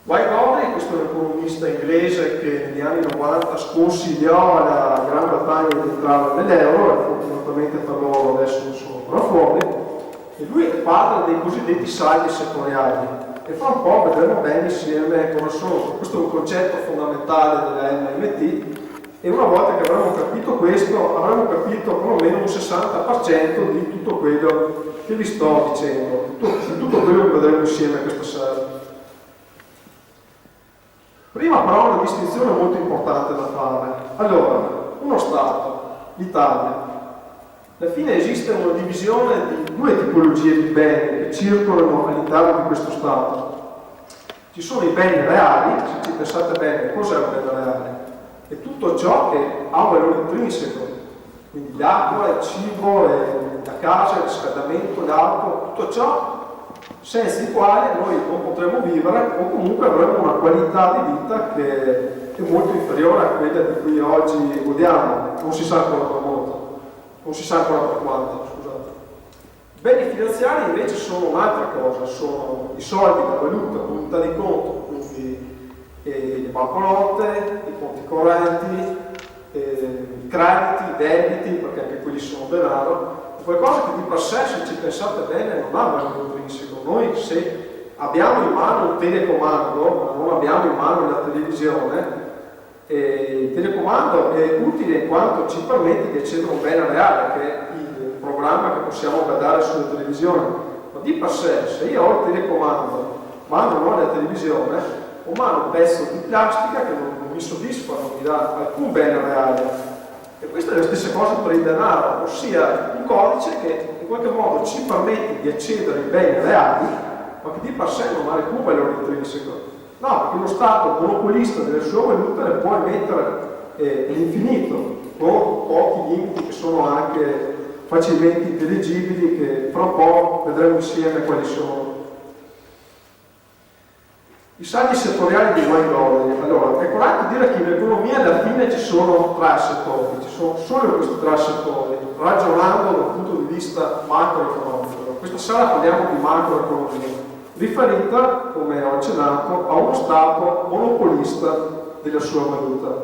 Wygotsky, questo è un economista inglese che negli anni 90 sconsigliò la Gran Bretagna di entrare nell'euro, e fortunatamente per loro adesso ne sono ancora fuori, e lui è padre dei cosiddetti saldi settoriali, e fra un po' vedremo bene insieme cosa sono. Questo è un concetto fondamentale della MMT, e una volta che avremo capito questo, avremo capito perlomeno un 60% di tutto quello che vi sto dicendo, di tutto quello che vedremo insieme questa sera. Prima però una distinzione molto importante da fare. Allora, uno Stato, l'Italia. Alla fine esiste una divisione di due tipologie di beni che circolano all'interno di questo Stato. Ci sono i beni reali, se ci pensate bene, cos'è un bene reale? È tutto ciò che ha un valore intrinseco, quindi l'acqua, il cibo, la casa, il riscaldamento, l'auto, tutto ciò senza i quali noi non potremo vivere, o comunque avremo una qualità di vita che è molto inferiore a quella di cui oggi godiamo. Non si sa ancora per molto, non si sa ancora per quanto, scusate. I beni finanziari invece sono un'altra cosa, sono i soldi, la valuta, l'unità di conto, quindi le banconote, i conti correnti, i crediti, i debiti, perché anche quelli sono denaro. Qualcosa che di per sé, se ci pensate bene, non ha valore intrinseco. Noi se abbiamo in mano un telecomando, ma non abbiamo in mano la televisione, il telecomando è utile in quanto ci permette di accedere a un bene reale, che è il programma che possiamo guardare sulla televisione. Ma di per sé, se io ho il telecomando, ma non ho la televisione, ho in mano un pezzo di plastica che non mi soddisfa, non mi dà alcun bene reale. E questa è la stessa cosa per il denaro, ossia un codice che in qualche modo ci permette di accedere ai beni reali, ma che di per sé non ha alcun valore intrinseco. No, perché lo Stato monopolista delle sue valute le può emettere all'infinito, con pochi limiti che sono anche facilmente intelligibili, che fra un po' vedremo insieme quali sono. I saldi settoriali di Wygotsky. Allora, è corretto dire che in economia alla fine ci sono tre settori, ci sono solo questi tre settori, ragionando dal punto di vista macroeconomico. Questa sera parliamo di macroeconomia, riferita, come ho accennato, a uno Stato monopolista della sua valuta.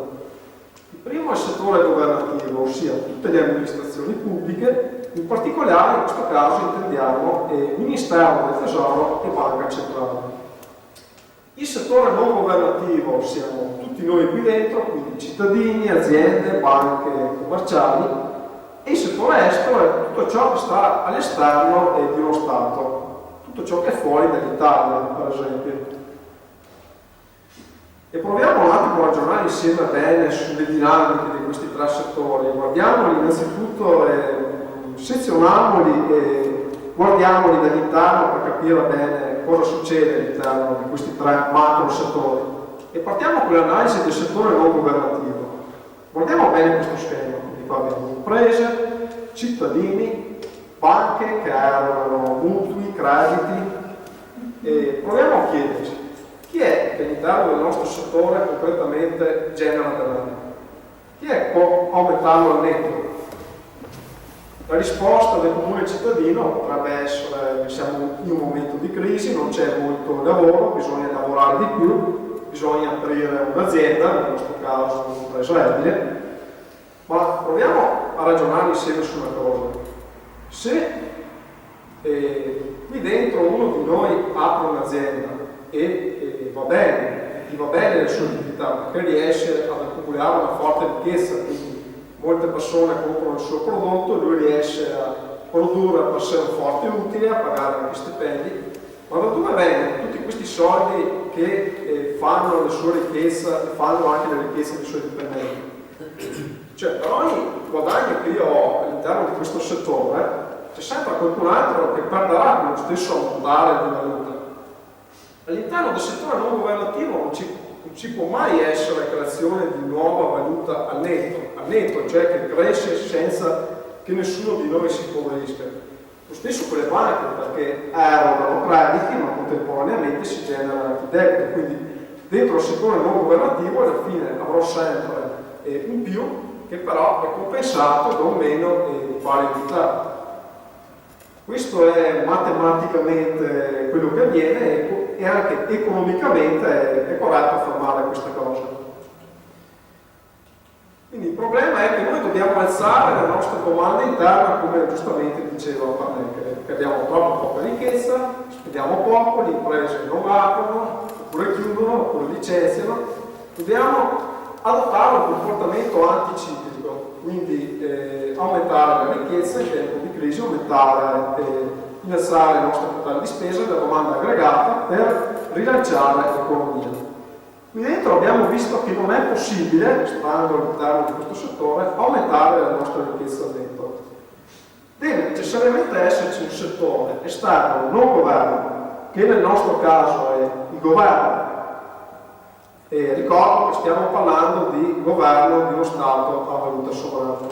Il primo è il settore governativo, ossia tutte le amministrazioni pubbliche, in particolare in questo caso intendiamo Ministero del Tesoro e Banca Centrale. Il settore non governativo siamo tutti noi qui dentro, quindi cittadini, aziende, banche commerciali, e il settore estero è tutto ciò che sta all'esterno di uno Stato, tutto ciò che è fuori dall'Italia, per esempio. E proviamo un attimo a ragionare insieme bene sulle dinamiche di questi tre settori. Guardiamoli innanzitutto, sezioniamoli e guardiamoli dall'interno per capire bene cosa succede all'interno di questi tre macro settori. E partiamo con l'analisi del settore non governativo. Guardiamo bene questo schema, quindi qua abbiamo imprese, cittadini, banche che erano mutui, crediti, e proviamo a chiederci chi è che all'interno del nostro settore concretamente genera denaro? Chi è che può aumentarlo al netto? La risposta del comune cittadino potrebbe essere: siamo in un momento di crisi, non c'è molto lavoro, bisogna lavorare di più, bisogna aprire un'azienda, nel nostro caso un'impresa edile. Ma proviamo a ragionare insieme su una cosa. Se qui dentro uno di noi apre un'azienda e va bene, gli va bene le sue attività, perché riesce ad accumulare una forte ricchezza, quindi molte persone comprano il suo prodotto, lui riesce a produrre per sé un forte utile, a pagare anche stipendi, ma da dove vengono tutti questi soldi che fanno la sua ricchezza e fanno anche la ricchezza dei suoi dipendenti? Cioè, per ogni guadagno che io ho all'interno di questo settore c'è sempre qualcun altro che perderà con lo stesso ammontare di valuta. All'interno del settore non governativo non ci può mai essere creazione di nuova valuta al netto, cioè che cresce senza che nessuno di noi si impoverisca. Lo stesso con le banche, perché erogano crediti, ma contemporaneamente si genera anche debito, quindi dentro il settore non governativo alla fine avrò sempre un più che però è compensato da un meno di pari entità. Questo è matematicamente quello che avviene, e e anche economicamente è corretto affermare questa cosa. Quindi il problema è che noi dobbiamo alzare la nostra domanda interna, come giustamente diceva Pannella, che abbiamo troppo poca ricchezza, spendiamo poco, le imprese non aprono, oppure chiudono, oppure licenziano. Dobbiamo adottare un comportamento anticiclico, quindi aumentare la ricchezza in tempo di crisi, innalzare il nostro totale di spesa e la domanda aggregata per rilanciare l'economia. Qui dentro abbiamo visto che non è possibile, stando all'interno di questo settore, aumentare la nostra ricchezza netta. Deve necessariamente esserci un settore esterno, non governo, che nel nostro caso è il governo. E ricordo che stiamo parlando di governo di uno Stato a valuta sovrana,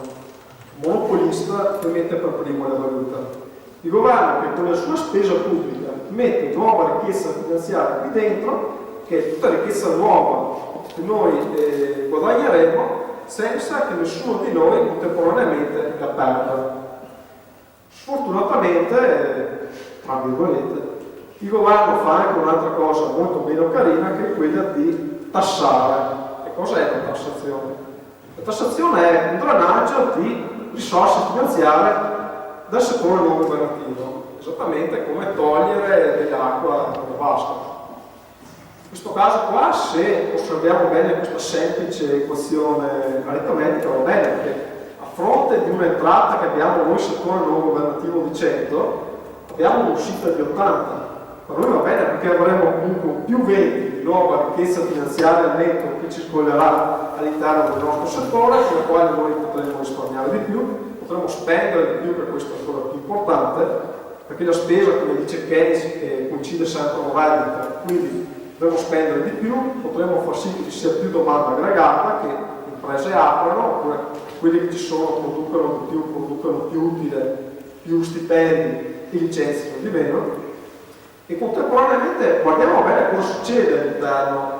monopolista che mette per primo la valuta. Il governo che con la sua spesa pubblica mette nuova ricchezza finanziaria qui dentro, che è tutta ricchezza nuova che noi guadagneremo senza che nessuno di noi contemporaneamente la perda. Sfortunatamente, tra virgolette, il governo fa anche un'altra cosa molto meno carina, che è quella di tassare. E cos'è la tassazione? La tassazione è un drenaggio di risorse finanziarie dal settore non governativo, esattamente come togliere dell'acqua dalle vasche. In questo caso qua, se osserviamo bene questa semplice equazione aritmetica, va bene, perché a fronte di un'entrata che abbiamo noi settore non governativo di 100, abbiamo un'uscita di 80. Per noi va bene perché avremo comunque più 20 di nuova ricchezza finanziaria netto che circolerà all'interno del nostro settore, con la quale noi potremo risparmiare di più, potremo spendere di più, che questo è ancora più importante, perché la spesa, come dice Keynes, coincide sempre con il reddito, quindi potremo spendere di più, potremo far sì che ci sia più domanda aggregata, che le imprese aprono, oppure quelli che ci sono producono più utile, più stipendi e licenziano di meno. E contemporaneamente guardiamo bene cosa succede all'interno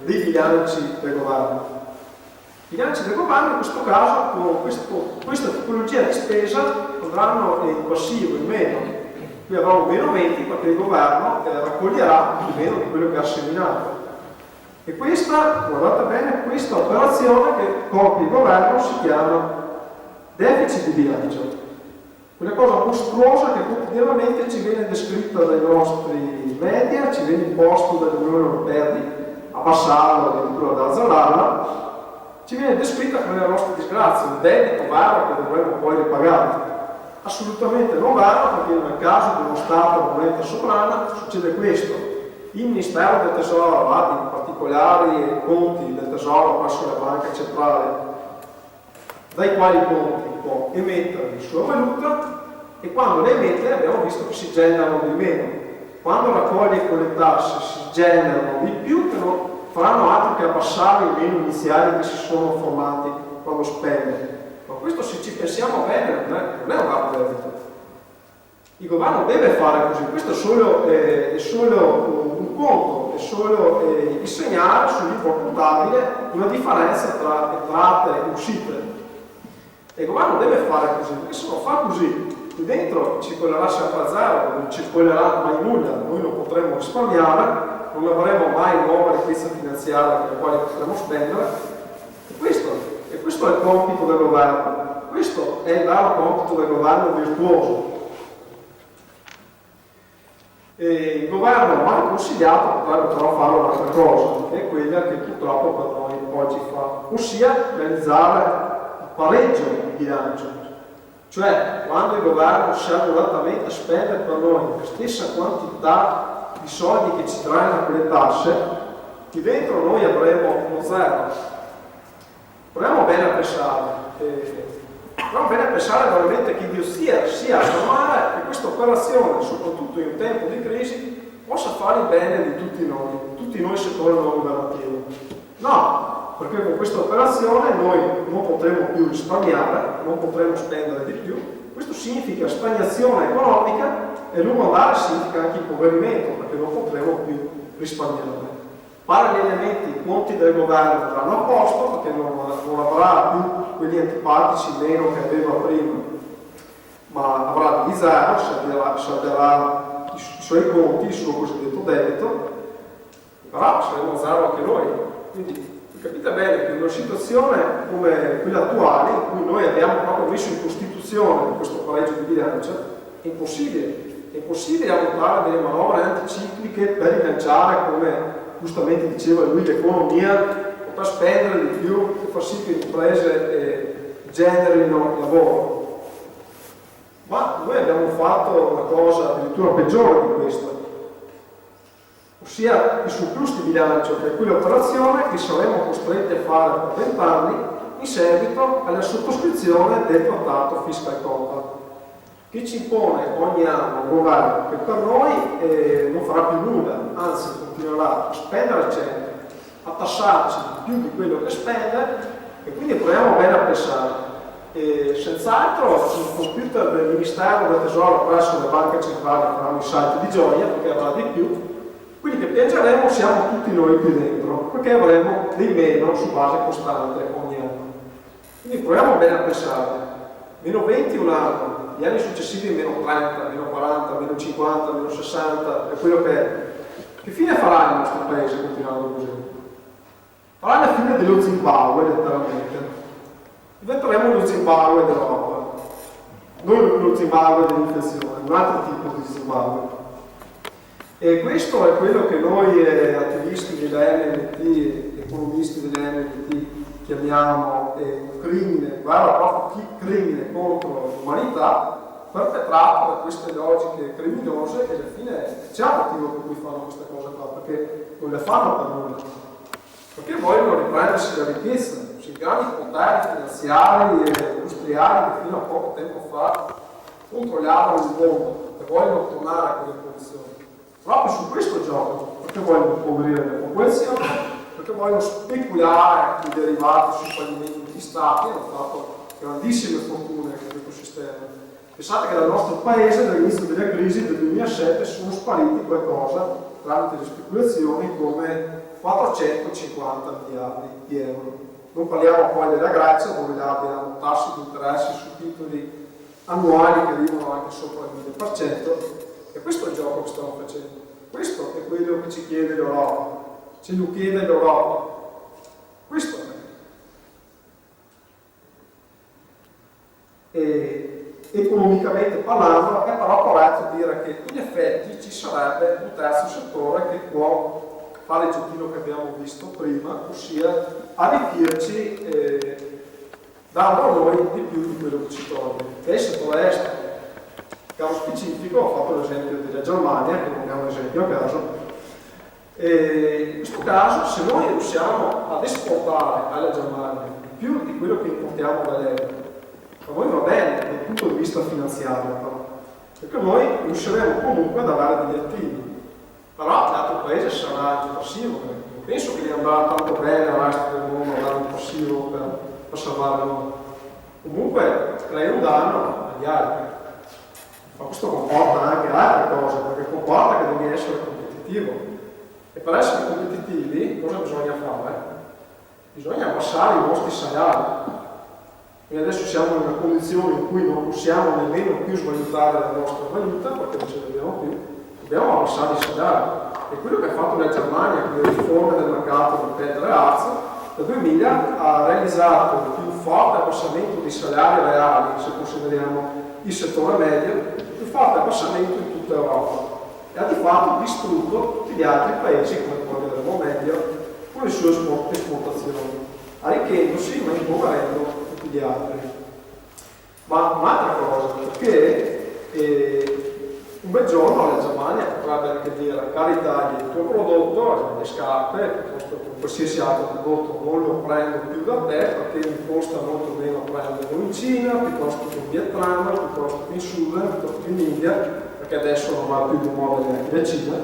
dei bilanci del governo. I bilanci del governo in questo caso, con questa tipologia di spesa, andranno in passivo, in meno. Qui avrà un meno 20 perché il governo raccoglierà di meno di quello che ha seminato. E questa, guardate bene, questa operazione che compie il governo si chiama deficit di bilancio. Una cosa mostruosa che quotidianamente ci viene descritta dai nostri media, ci viene imposto dall'Unione Europea di abbassarla, addirittura da azzerarla, ci viene descritta come la nostra disgrazia, un debito vero che dovremmo poi ripagare. Assolutamente non vero, perché nel caso di uno Stato a moneta sovrana succede questo. Il Ministero del Tesoro ha in particolari conti del Tesoro presso la Banca Centrale, dai quali conti può emettere la sua valuta, e quando le emette abbiamo visto che si generano di meno. Quando raccoglie con le tasse si generano di più, che non faranno altro che abbassare i meno iniziali che si sono formati quando spende. Ma questo, se ci pensiamo bene, non è un dato debito. Il governo deve fare così, questo è solo un conto, è solo il segnale sul libro contabile una differenza tra entrate e uscite. E il governo deve fare così, perché se non fa così, qui dentro circolerà sempre a zero, non circolerà mai nulla, noi non potremo risparmiare, non avremo mai nuova ricchezza finanziaria con la quale potremo spendere. E questo è il compito del governo, questo è il vero compito del governo virtuoso. E il governo mai consigliato potrebbe però fare un'altra cosa, che è quella che purtroppo per noi oggi fa, ossia realizzare pareggio di bilancio, cioè quando il governo sciaguratamente spende per noi la stessa quantità di soldi che ci trae quelle tasse, qui dentro noi avremo uno zero. Proviamo bene a pensare veramente che idiozia sia affermare che questa operazione, soprattutto in un tempo di crisi, possa fare il bene di tutti noi settori non governativo. No, perché con questa operazione noi non potremo più risparmiare, non potremo spendere di più. Questo significa stagnazione economica e a lungo andare significa anche impoverimento, perché non potremo più risparmiare. Parallelamente i conti del governo andranno a posto, perché non avrà più quegli antipatici meno che aveva prima, ma avrà di zero, salderà i suoi conti, il suo cosiddetto debito, però saremo a zero anche noi. Quindi capite bene che in una situazione come quella attuale, in cui noi abbiamo proprio messo in Costituzione questo pareggio di bilancio, è impossibile adottare delle manovre anticicliche per rilanciare, come giustamente diceva lui, l'economia, per spendere di più e far sì che le imprese generino lavoro. Ma noi abbiamo fatto una cosa addirittura peggiore di questo, ossia il surplus di bilancio, che è quell'operazione che saremo costretti a fare per 20 anni in seguito alla sottoscrizione del trattato Fiscal Compact, che ci impone ogni anno un governo che per noi non farà più nulla, anzi continuerà a spendere sempre, a tassarci più di quello che spende, e quindi proviamo bene a pensare. Senz'altro il computer del Ministero del Tesoro presso le banche centrali faranno i salti di gioia perché avrà di più, quelli che piangeremo siamo tutti noi qui dentro perché avremo dei meno su base costante ogni anno. Quindi proviamo bene a pensare, meno 20 un anno, gli anni successivi meno 30, meno 40, meno 50, meno 60, è quello che è. Che fine farà il nostro paese continuando così? Farà la fine dello Zimbabwe letteralmente. Diventeremo lo Zimbabwe d'Europa, non lo Zimbabwe dell'infezione, un altro tipo di Zimbabwe. E questo è quello che noi attivisti dell'NLT, economisti dell'NLT, chiamiamo un crimine, guarda proprio crimine contro l'umanità, perpetrato da queste logiche criminose, e alla fine c'è un motivo per cui fanno queste cose qua, perché non le fanno per nulla. Perché vogliono riprendersi la ricchezza, i grandi poteri finanziari e industriali che fino a poco tempo fa controllavano il mondo e vogliono tornare a quelle condizioni. Proprio su questo gioco, perché vogliono impoverire la popolazione, perché vogliono speculare i derivati sui fallimenti degli stati, hanno fatto grandissime fortune con questo sistema. Pensate che dal nostro paese dall'inizio della crisi del 2007 sono spariti qualcosa, tramite le speculazioni, come 450 miliardi di euro. Non parliamo poi della Grecia, dove là abbiamo tassi di interesse su titoli annuali che arrivano anche sopra il 1000%, e questo è il gioco che stiamo facendo. Questo è quello che ci chiede l'Europa, ce lo chiede l'Europa. Questo è. E economicamente parlando, è però corretto dire che in effetti ci sarebbe un terzo settore che può fare il giochino che abbiamo visto prima, ossia arricchirci dando a noi di più di quello che ci toglie. Che è il settore estero. In caso specifico ho fatto l'esempio della Germania, che non è un esempio a caso, e in questo caso se noi riusciamo ad esportare alla Germania più di quello che importiamo da lei, a noi va bene dal punto di vista finanziario, però, perché noi riusciremo comunque ad avere degli attivi. Però l'altro paese sarà in passivo, non penso che gli andrà tanto bene al resto del mondo andare in passivo per salvare il mondo. Comunque crea un danno agli altri. Ma questo comporta anche altre cose, perché comporta che devi essere competitivo. E per essere competitivi cosa bisogna fare? Bisogna abbassare i nostri salari. Noi adesso siamo in una condizione in cui non possiamo nemmeno più svalutare la nostra valuta, perché non ce l'abbiamo più, dobbiamo abbassare i salari. E quello che ha fatto la Germania con le riforme del mercato del Federal Arts, dal 2000 ha realizzato il più forte abbassamento dei salari reali, se consideriamo il settore medio, il più forte abbassamento in tutta Europa. E ha di fatto distrutto tutti gli altri paesi, come poi vedremo meglio, con le sue esportazioni, arricchendosi ma impoverendo tutti gli altri. Ma un'altra cosa, perché un bel giorno la Germania potrebbe anche dire: cari Italia, il tuo prodotto, le scarpe, piuttosto che qualsiasi altro prodotto, non lo prendo più da te perché mi costa molto meno prenderlo in Cina, piuttosto che in Vietnam, piuttosto che in Sudan, piuttosto che in India, perché adesso non va più di moda neanche la Cina.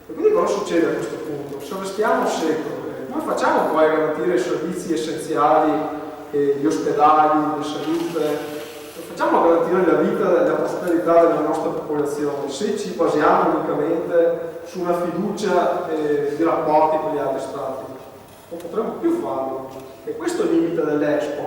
E quindi cosa succede a questo punto? Se restiamo secoli, come facciamo poi a garantire i servizi essenziali, gli ospedali, le salute? Facciamo garantire la vita e la prosperità della nostra popolazione se ci basiamo unicamente su una fiducia di rapporti con gli altri stati? Non potremo più farlo. E questo è il limite dell'Expo.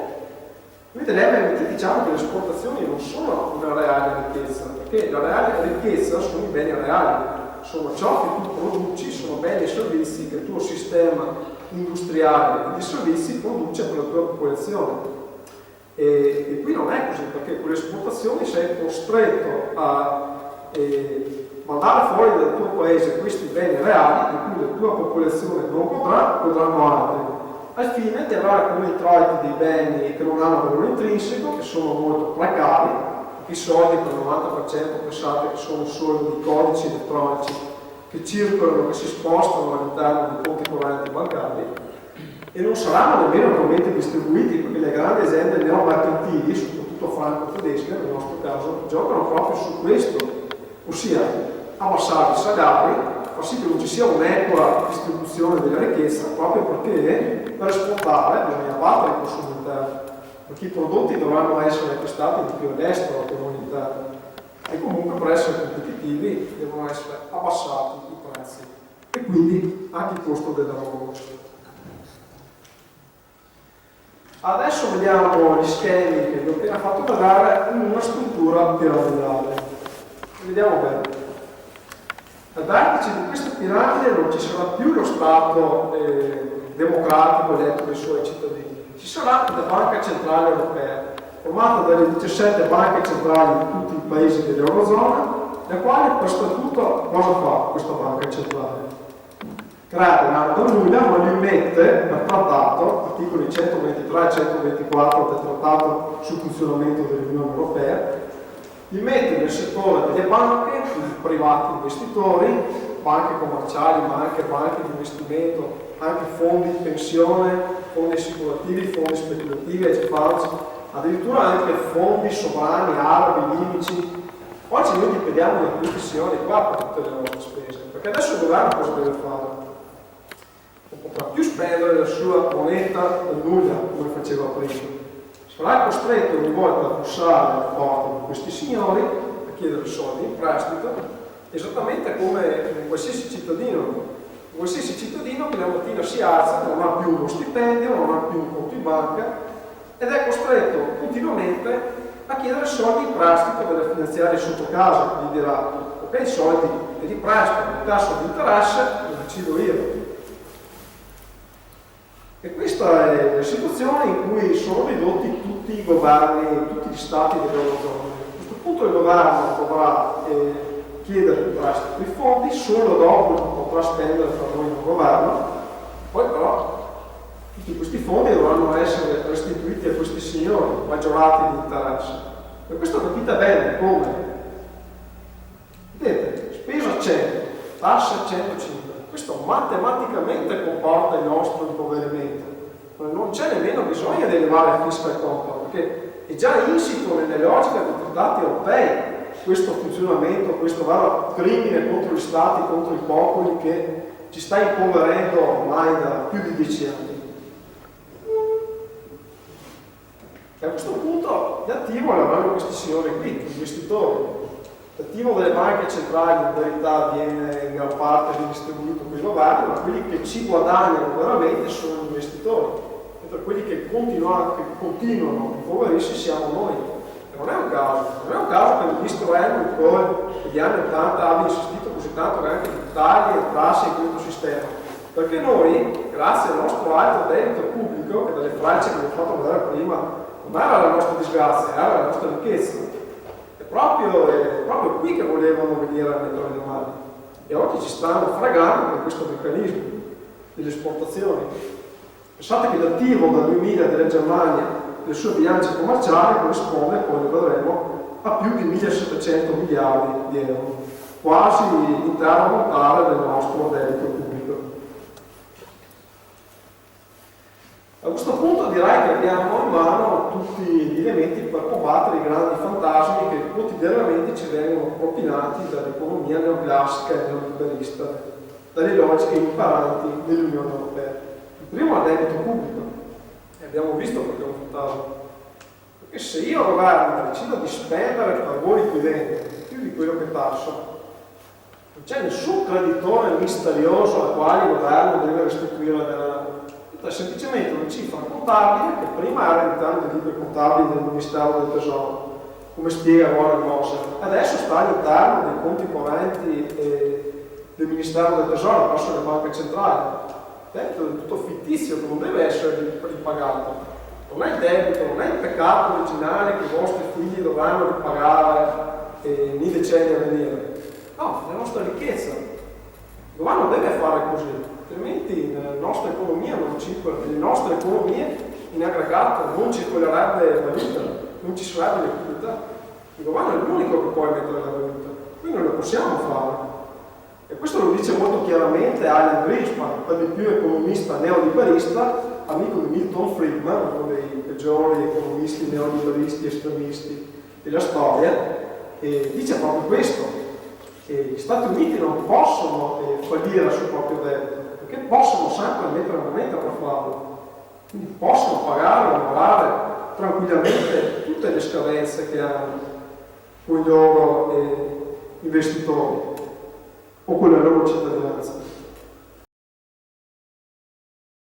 Quindi dell'MMT diciamo che le esportazioni non sono una reale ricchezza, perché la reale ricchezza sono i beni reali, sono ciò che tu produci, sono beni e servizi che il tuo sistema industriale e di servizi produce per la tua popolazione. E qui non è così, perché con le esportazioni sei costretto a mandare fuori dal tuo paese questi beni reali di cui la tua popolazione non godranno altri, al fine di avere come introiti dei beni che non hanno valore intrinseco, che sono molto precari. I soldi per il 90% pensate che sono solo dei codici elettronici che circolano, che si spostano all'interno dei conti correnti bancari e non saranno nemmeno realmente distribuiti, perché le grandi aziende neomercantili, soprattutto franco-tedesche nel nostro caso, giocano proprio su questo, ossia abbassare i salari, far sì che non ci sia un'equa distribuzione della ricchezza, proprio perché per esportare bisogna abbattere il consumo interno, perché i prodotti dovranno essere acquistati di più all'estero che non interno, e comunque per essere competitivi devono essere abbassati i prezzi e quindi anche il costo del lavoro. Adesso vediamo gli schemi che vi ho appena fatto vedere in una struttura piramidale. Vediamo bene. Al vertice di questa piramide non ci sarà più lo Stato democratico eletto dai suoi cittadini, ci sarà la Banca Centrale Europea, formata dalle 17 banche centrali di tutti i paesi dell'Eurozona, la quale per statuto cosa fa questa Banca Centrale? Crea denaro da nulla, ma lo immette per trattato, articoli 123 e 124 del trattato sul funzionamento dell'Unione Europea, li mette nel settore delle banche, quindi privati investitori, banche commerciali, ma anche banche di investimento, anche fondi di pensione, fondi assicurativi, fondi speculativi, hedge funds, addirittura anche fondi sovrani, arabi, libici. Oggi noi dipendiamo da queste signori qua per tutte le nostre spese, perché adesso il governo cosa deve fare? Non potrà più spendere la sua moneta da nulla come faceva prima. Sarà costretto ogni volta a bussare alla porta di questi signori a chiedere soldi in prestito, esattamente come un qualsiasi cittadino. Un qualsiasi cittadino che la mattina si alza, non ha più uno stipendio, non ha più un conto in banca ed è costretto continuamente a chiedere soldi in prestito per finanziare sotto casa. Gli dirà: ok, i soldi li presto, il tasso di interesse lo decido io. E questa è la situazione in cui sono ridotti tutti i governi, tutti gli stati dell'Eurozona. A questo punto il governo dovrà chiedere in prestito i fondi, solo dopo potrà spendere per noi il governo, poi però tutti questi fondi dovranno essere restituiti a questi signori, maggiorati di interesse. E questo capite bene come? Vedete, spesa 100, tasse 105. Questo matematicamente comporta il nostro impoverimento, ma non c'è nemmeno bisogno di elevare il fiscal compact, perché è già insito nelle logiche dei trattati europei questo funzionamento, questo vero crimine contro gli stati, contro i popoli che ci sta impoverendo ormai da più di 10 anni. E a questo punto l'attivo l'avranno questi signori qui, gli investitori. L'attivo delle banche centrali in verità viene in gran parte ridistribuito con i governi, ma quelli che ci guadagnano veramente sono gli investitori, mentre quelli che continuano a impoverirsi siamo noi. E non è un caso che il ministro Helmut Kohl negli anni 80 abbia insistito così tanto che anche l'Italia entrasse in questo sistema, perché noi, grazie al nostro alto debito pubblico, che dalle Francia che vi ho fatto vedere prima non era la nostra disgrazia, era la nostra ricchezza. È proprio qui che volevano venire a mettere le mani e oggi ci stanno fregando con questo meccanismo delle esportazioni. Pensate che l'attivo dal 2000 della Germania delle sue bilancie commerciali corrisponde, come lo vedremo, a più di 1700 miliardi di euro, quasi l'intero ammontare del nostro debito pubblico. A questo punto direi che abbiamo in mano tutti gli elementi per combattere i grandi fantasmi che quotidianamente ci vengono propinati dall'economia neoclassica e neoliberista, dalle logiche imparanti dell'Unione Europea. Il primo è il debito pubblico, e abbiamo visto perché è un fantasma. Perché se io governo decido di spendere per voi qui dentro più di quello che tasso, non c'è nessun creditore misterioso al quale il governo deve restituire denaro. È semplicemente una cifra contabile che prima era all'interno dei libri contabili del Ministero del Tesoro come spiega Warren Moser. Adesso sta all'interno dei conti correnti del Ministero del Tesoro presso le banche centrali. Dentro è tutto fittizio che non deve essere ripagato. Non è il debito, non è il peccato originale che i vostri figli dovranno ripagare nei decenni a venire. No, è la nostra ricchezza. Il governo deve fare così, altrimenti nella nostra economia le nostre economie in aggregato non circolerebbe valuta, non ci sarebbe liquidità. Il governo è l'unico che può emettere la valuta, quindi non lo possiamo fare. E questo lo dice molto chiaramente Alan Greenspan, per di più economista neoliberista, amico di Milton Friedman, uno dei peggiori economisti neoliberisti estremisti della storia, e dice proprio questo, che gli Stati Uniti non possono fallire sul proprio debito, perché possono sempre mettere moneta per farlo, quindi possono pagare, onorare tranquillamente tutte le scadenze che hanno con i loro investitori o con la loro cittadinanza.